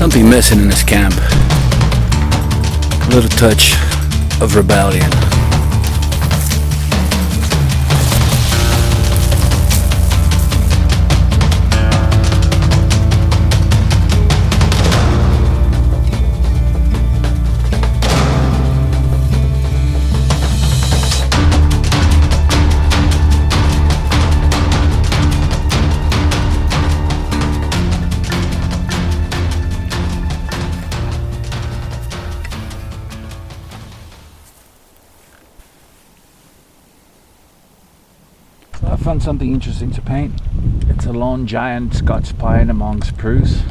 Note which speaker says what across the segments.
Speaker 1: Something missing in this camp. A little touch of rebellion. I found something interesting to paint. It's a lone giant Scots Pine among spruce.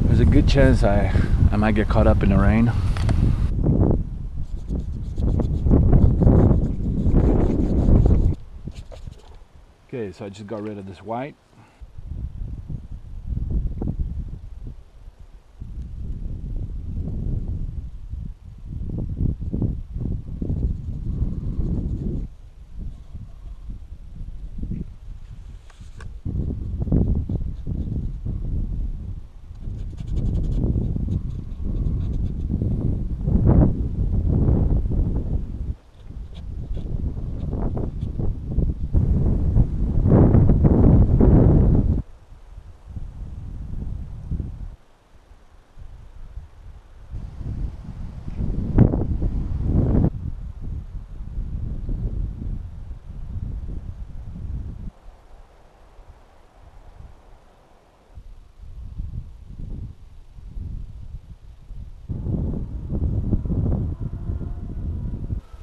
Speaker 1: There's a good chance I might get caught up in the rain. Okay, so I just got rid of this white.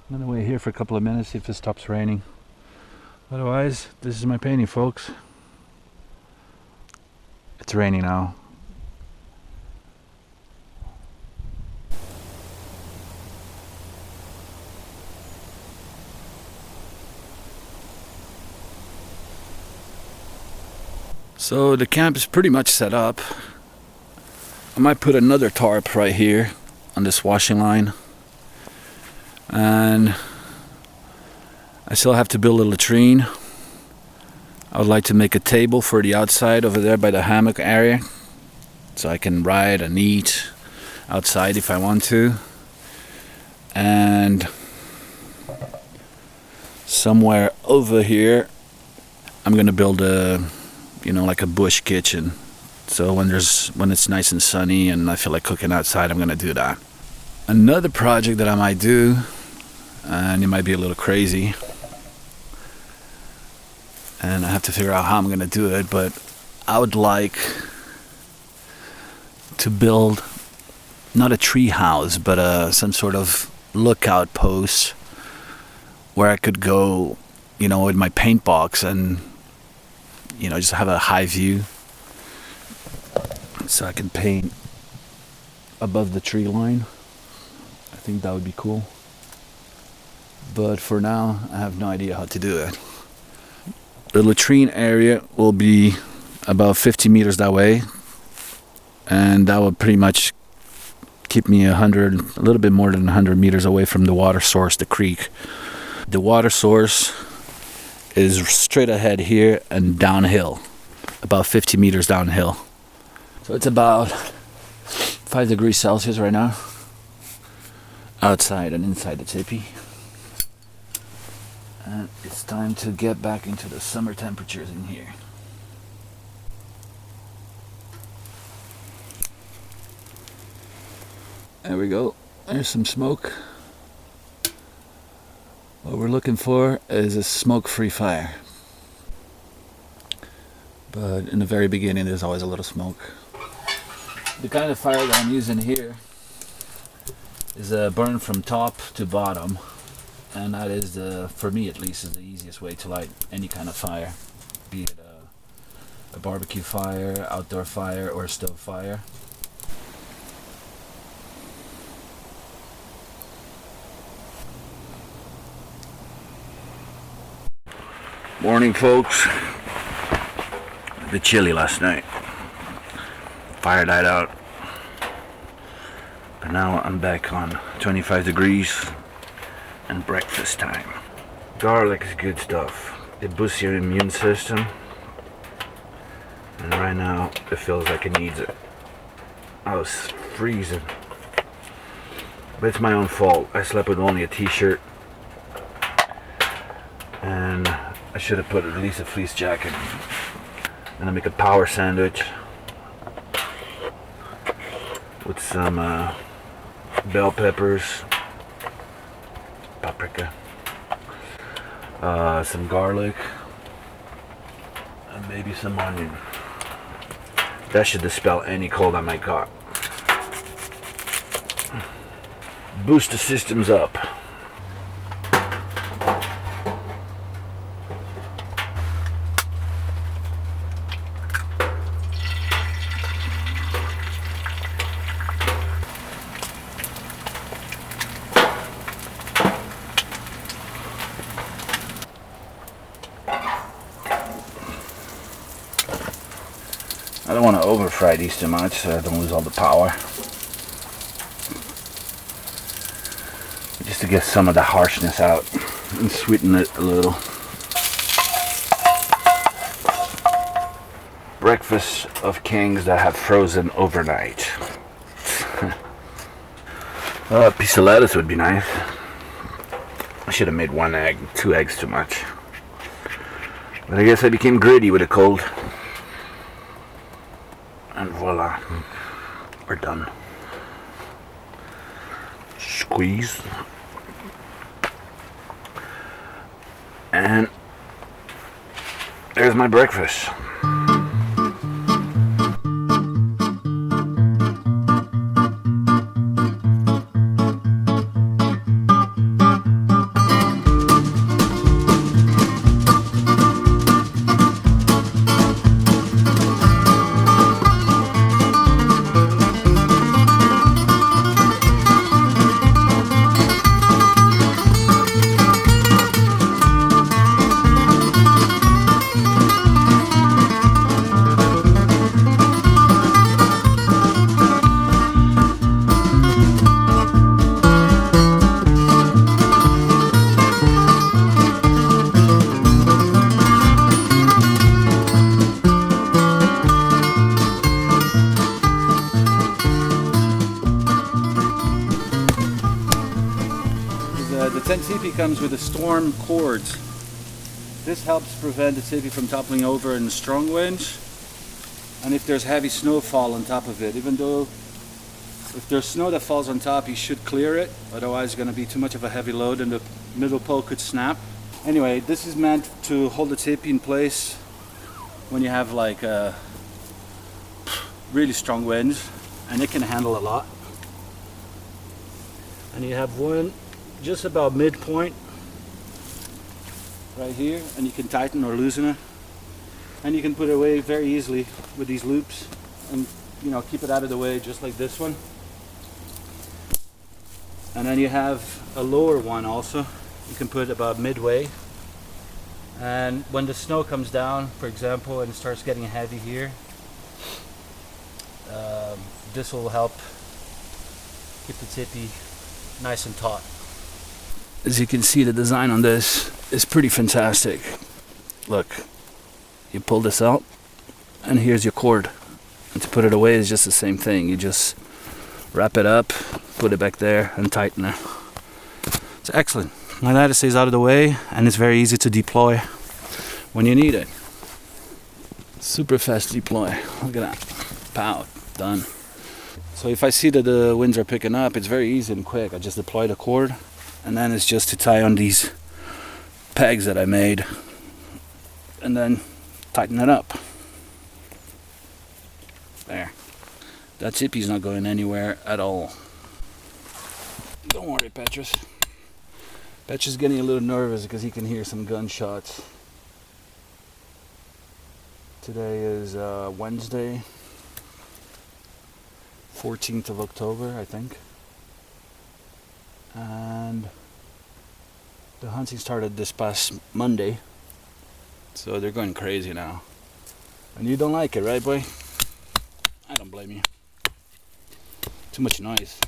Speaker 1: I'm gonna wait here for a couple of minutes, see if it stops raining. Otherwise, this is my painting, folks. It's raining now. So the camp is pretty much set up. I might put another tarp right here on this washing line. And I still have to build a latrine. I would like to make a table for the outside over there by the hammock area, so I can ride and eat outside if I want to. And somewhere over here I'm gonna build a, like a bush kitchen. So when it's nice and sunny and I feel like cooking outside, I'm gonna do that. Another project that I might do, and it might be a little crazy, and I have to figure out how I'm gonna do it, but I would like to build not a tree house, but some sort of lookout post where I could go, with my paint box and just have a high view, so I can paint above the tree line. I think that would be cool. But for now, I have no idea how to do it. The latrine area will be about 50 meters that way, and that will pretty much keep me a little bit more than 100 meters away from the water source, the creek. The water source is straight ahead here and downhill, about 50 meters downhill. So it's about 5 degrees Celsius right now, outside and inside the tipi. And it's time to get back into the summer temperatures in here. There we go. There's some smoke. What we're looking for is a smoke-free fire. But in the very beginning, there's always a little smoke. The kind of fire that I'm using here is a burn from top to bottom. And that is, for me at least, is the easiest way to light any kind of fire, be it a barbecue fire, outdoor fire, or a stove fire. Morning, folks. A bit chilly last night. Fire died out. But now I'm back on 25 degrees. And breakfast time. Garlic is good stuff. It boosts your immune system. And right now, it feels like it needs it. I was freezing. But it's my own fault. I slept with only a t-shirt. And I should have put at least a fleece jacket. And I make a power sandwich with some bell peppers, paprika, some garlic, and maybe some onion. That should dispel any cold I might got. Boost the systems up. I don't want to over fry these too much so I don't lose all the power. Just to get some of the harshness out and sweeten it a little. Breakfast of kings that have frozen overnight. A piece of lettuce would be nice. I should have made 1 egg, 2 eggs too much. But I guess I became greedy with a cold. And voila, we're done. Squeeze. And there's my breakfast. The Tentipi comes with a storm cords. This helps prevent the tipi from toppling over in a strong winds, and if there's heavy snowfall on top of it. Even though if there's snow that falls on top, you should clear it, otherwise it's going to be too much of a heavy load and the middle pole could snap. Anyway, this is meant to hold the tipi in place when you have like really strong winds, and it can handle a lot. And you have one just about midpoint right here, and you can tighten or loosen it, and you can put it away very easily with these loops, and you know, keep it out of the way just like this one. And then you have a lower one also, you can put about midway, and when the snow comes down, for example, and it starts getting heavy here, this will help keep the tipi nice and taut. As you can see, the design on this is pretty fantastic. Look, you pull this out and here's your cord, and to put it away is just the same thing. You just wrap it up, put it back there and tighten it. It's excellent. Like that, it stays out of the way and it's very easy to deploy when you need it. Super fast deploy. Look at that. Pow, done. So if I see that the winds are picking up, it's very easy and quick. I just deploy the cord, and then it's just to tie on these pegs that I made and then tighten it up. There. That tipi's not going anywhere at all. Don't worry, Petrus. Petrus is getting a little nervous because he can hear some gunshots. Today is Wednesday, 14th of October, I think. And the hunting started this past Monday, so they're going crazy now. And you don't like it, right, boy? I don't blame you. Too much noise.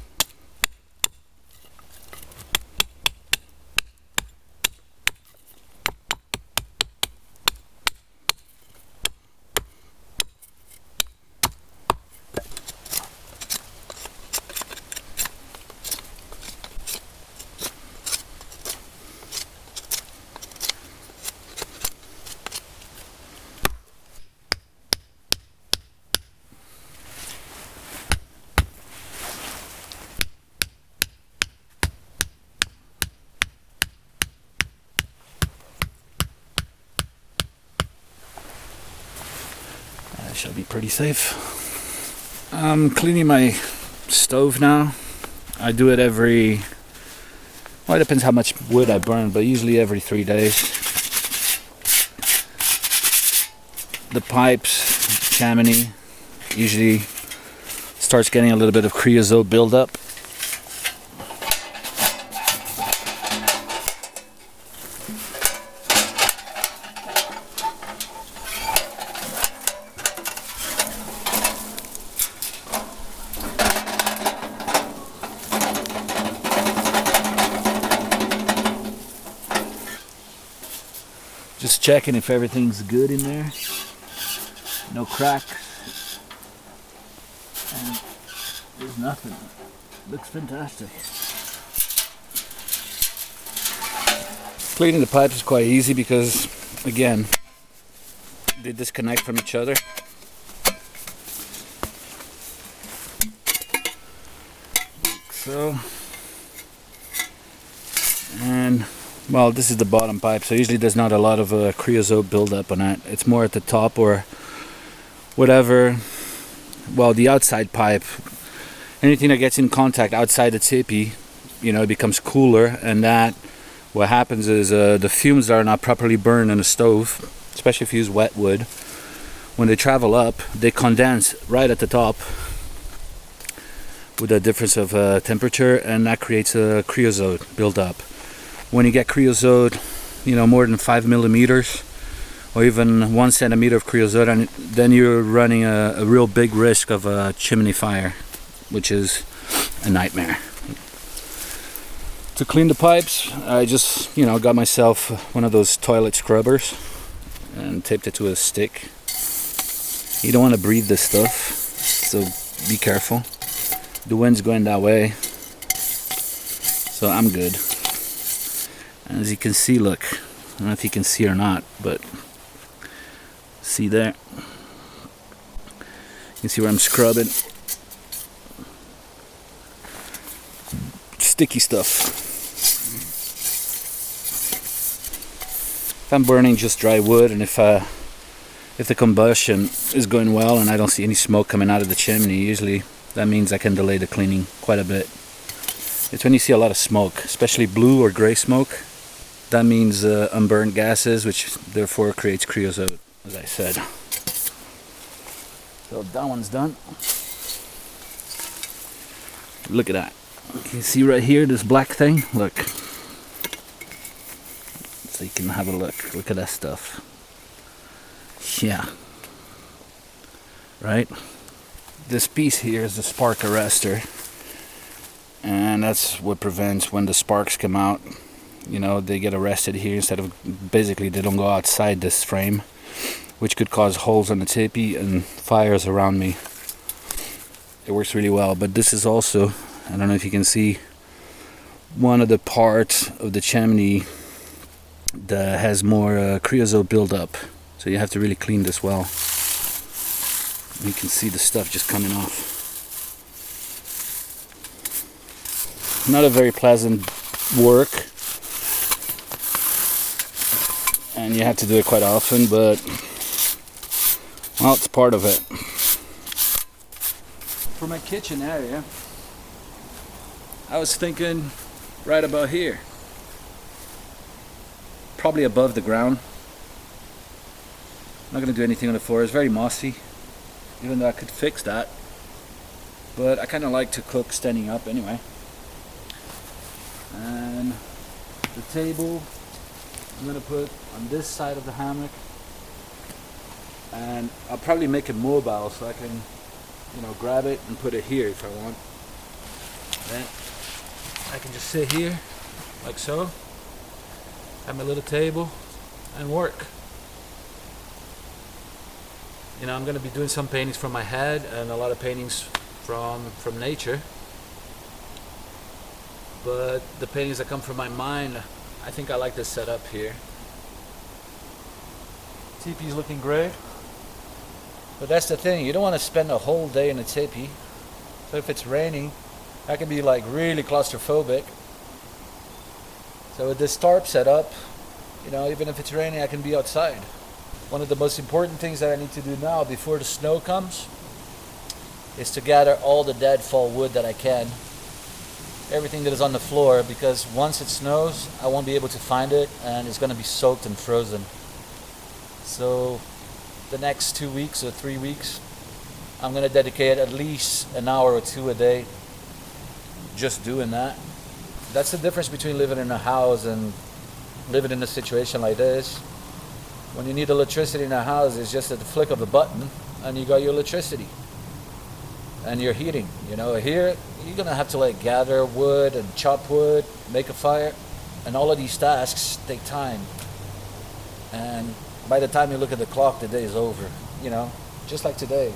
Speaker 1: shall be pretty safe. I'm cleaning my stove now. I do it every, well, it depends how much wood I burn, but usually every 3 days. The pipes, chimney, usually starts getting a little bit of creosote buildup. Just checking if everything's good in there. No cracks. And there's nothing. Looks fantastic. Cleaning the pipes is quite easy because, again, they disconnect from each other. So, and well, this is the bottom pipe, so usually there's not a lot of creosote buildup on it. It's more at the top or whatever. Well, the outside pipe, anything that gets in contact outside the tipi, you know, it becomes cooler, and that what happens is the fumes that are not properly burned in a stove, especially if you use wet wood, when they travel up, they condense right at the top with a difference of temperature, and that creates a creosote buildup. When you get creosote, you know, more than 5 millimeters or even 1 centimeter of creosote, and then you're running a real big risk of a chimney fire, which is a nightmare. To clean the pipes, I just, you know, got myself one of those toilet scrubbers and taped it to a stick. You don't want to breathe this stuff, so be careful. The wind's going that way, so I'm good. And as you can see, look, I don't know if you can see or not, but see there? You can see where I'm scrubbing. Sticky stuff. If I'm burning just dry wood, and if the combustion is going well and I don't see any smoke coming out of the chimney, usually that means I can delay the cleaning quite a bit. It's when you see a lot of smoke, especially blue or gray smoke, that means unburned gases, which therefore creates creosote, as I said. So that one's done. Look at that. Can you see right here, this black thing? Look. So you can have a look. Look at that stuff. Yeah. Right? This piece here is the spark arrestor. And that's what prevents when the sparks come out. You know, they get arrested here instead of, basically they don't go outside this frame, which could cause holes on the tipi and fires around me. It works really well, but this is also, I don't know if you can see, one of the parts of the chimney that has more creosote buildup, so you have to really clean this well. You can see the stuff just coming off. Not a very pleasant work, and you have to do it quite often, but well, it's part of it. For my kitchen area, I was thinking right about here, probably above the ground. I'm not going to do anything on the floor. It's very mossy, even though I could fix that, but I kind of like to cook standing up anyway. And the table I'm going to put on this side of the hammock, and I'll probably make it mobile so I can, you know, grab it and put it here if I want. Then I can just sit here like so, have my little table and work. You know, I'm going to be doing some paintings from my head and a lot of paintings from nature. But the paintings that come from my mind, I think I like this setup here. Tipi's looking great. But that's the thing, you don't want to spend a whole day in a tipi. So if it's raining, that can be like really claustrophobic. So with this tarp setup, you know, even if it's raining, I can be outside. One of the most important things that I need to do now before the snow comes is to gather all the dead fall wood that I can. Everything that is on the floor, because once it snows, I won't be able to find it and it's going to be soaked and frozen. So the next 2 weeks or 3 weeks, I'm going to dedicate at least an hour or two a day just doing that. That's the difference between living in a house and living in a situation like this. When you need electricity in a house, it's just at the flick of a button and you got your electricity and your heating. You know, here you're gonna have to like gather wood and chop wood, make a fire, and all of these tasks take time. And by the time you look at the clock, the day is over, you know, just like today.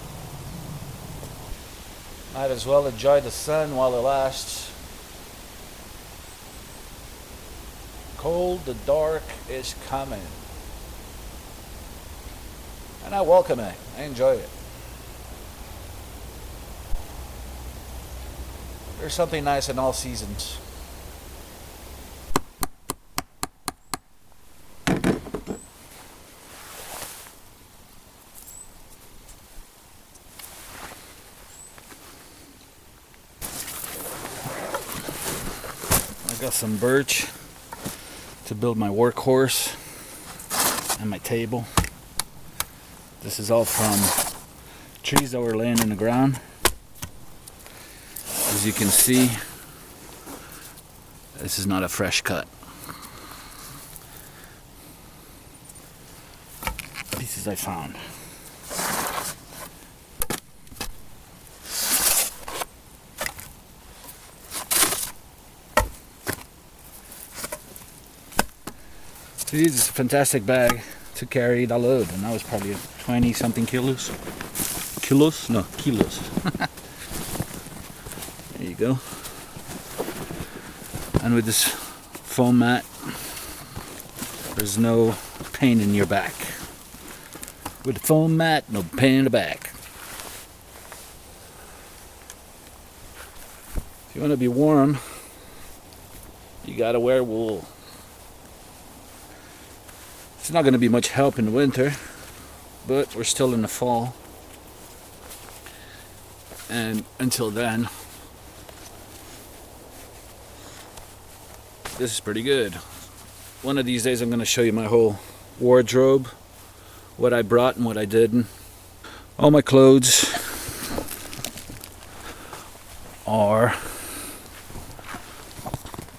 Speaker 1: Might as well enjoy the sun while it lasts. Cold, the dark is coming. And I welcome it. I enjoy it. There's something nice in all seasons. I got some birch to build my workhorse and my table. This is all from trees that were laying in the ground. As you can see, this is not a fresh cut. Pieces I found. So this is a fantastic bag to carry the load, and that was probably 20 something kilos. Kilos? No, kilos. There you go. And with this foam mat, there's no pain in your back. With the foam mat, no pain in the back. If you want to be warm, you gotta wear wool. It's not going to be much help in the winter, but we're still in the fall. And until then, this is pretty good. One of these days I'm going to show you my whole wardrobe, what I brought and what I didn't. All my clothes are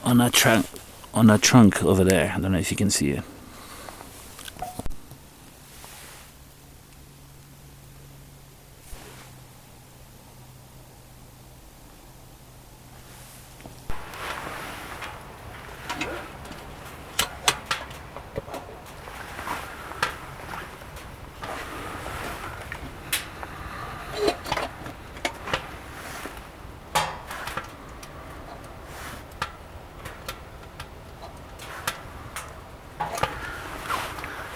Speaker 1: on that trunk over there. I don't know if you can see it.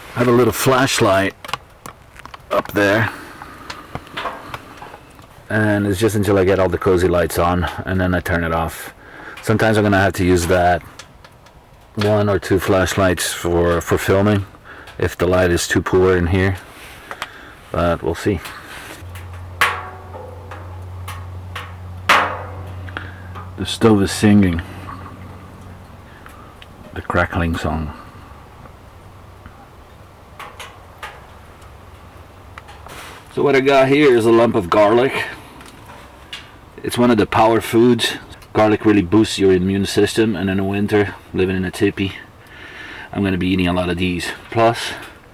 Speaker 1: I have a little flashlight up there, and it's just until I get all the cozy lights on, and then I turn it off. Sometimes I'm gonna have to use that 1 or 2 flashlights for filming if the light is too poor in here, but we'll see. The stove is singing the crackling song. So what I got here is a lump of garlic. It's one of the power foods. Garlic really boosts your immune system, and in the winter, living in a tipi, I'm going to be eating a lot of these. Plus,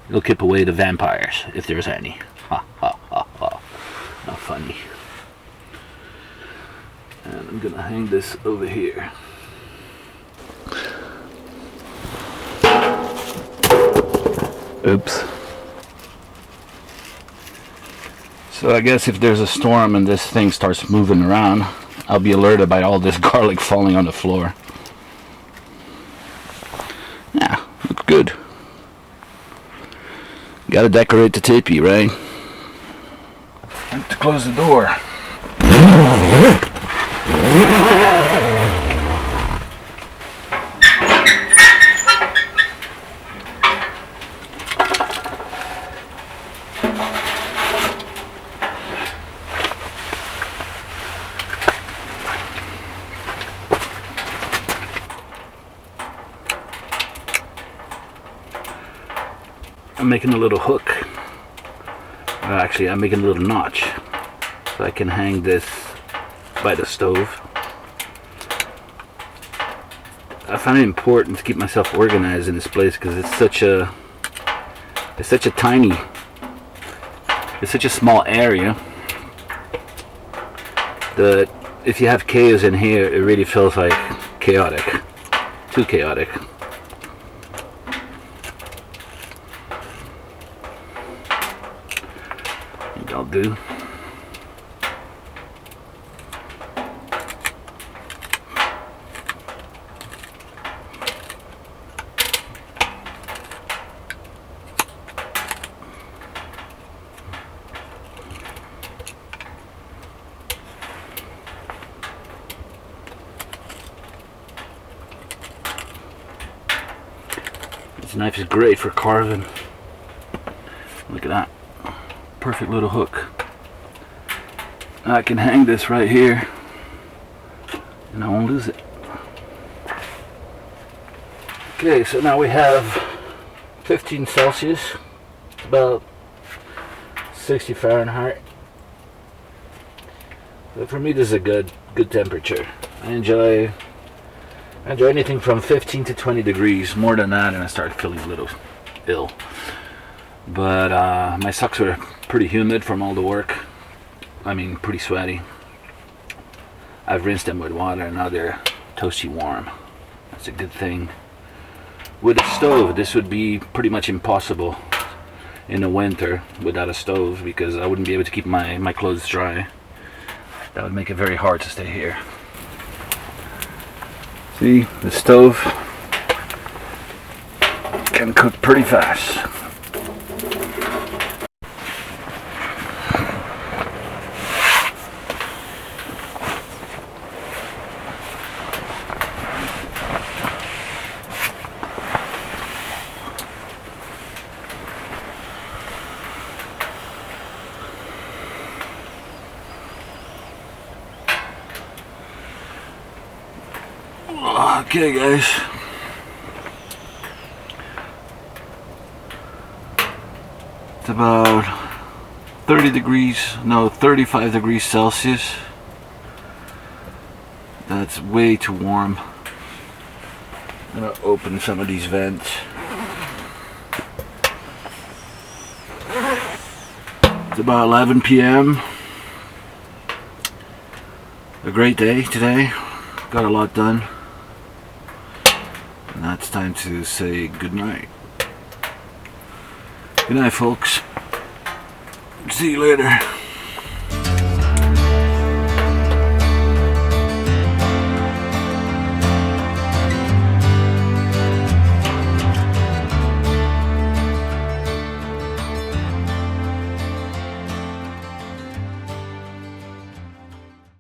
Speaker 1: it'll keep away the vampires, if there's any. Ha ha ha ha. Not funny. And I'm going to hang this over here. Oops. So I guess if there's a storm and this thing starts moving around, I'll be alerted by all this garlic falling on the floor. Yeah, looks good. Gotta decorate the tipi, right? Time to close the door. I'm making a little hook. Actually, I'm making a little notch so I can hang this by the stove. I find it important to keep myself organized in this place because it's such a small area that if you have chaos in here, it really feels like chaotic, too chaotic. I think I'll do. This knife is great for carving. Look at that. Perfect little hook. I can hang this right here and I won't lose it. Okay, so now we have 15 Celsius, about 60 Fahrenheit. But for me, this is a good temperature. I enjoy anything from 15 to 20 degrees. More than that and I start feeling a little ill. But my socks were pretty humid from all the work. I mean, pretty sweaty. I've rinsed them with water and now they're toasty warm. That's a good thing. With a stove, this would be pretty much impossible in the winter without a stove because I wouldn't be able to keep my clothes dry. That would make it very hard to stay here. See, the stove can cook pretty fast. Okay guys, it's about 35 degrees Celsius. That's way too warm. I'm gonna open some of these vents. It's about 11 p.m. A great day today. Got a lot done. Now it's time to say good night. Good night, folks. See you later.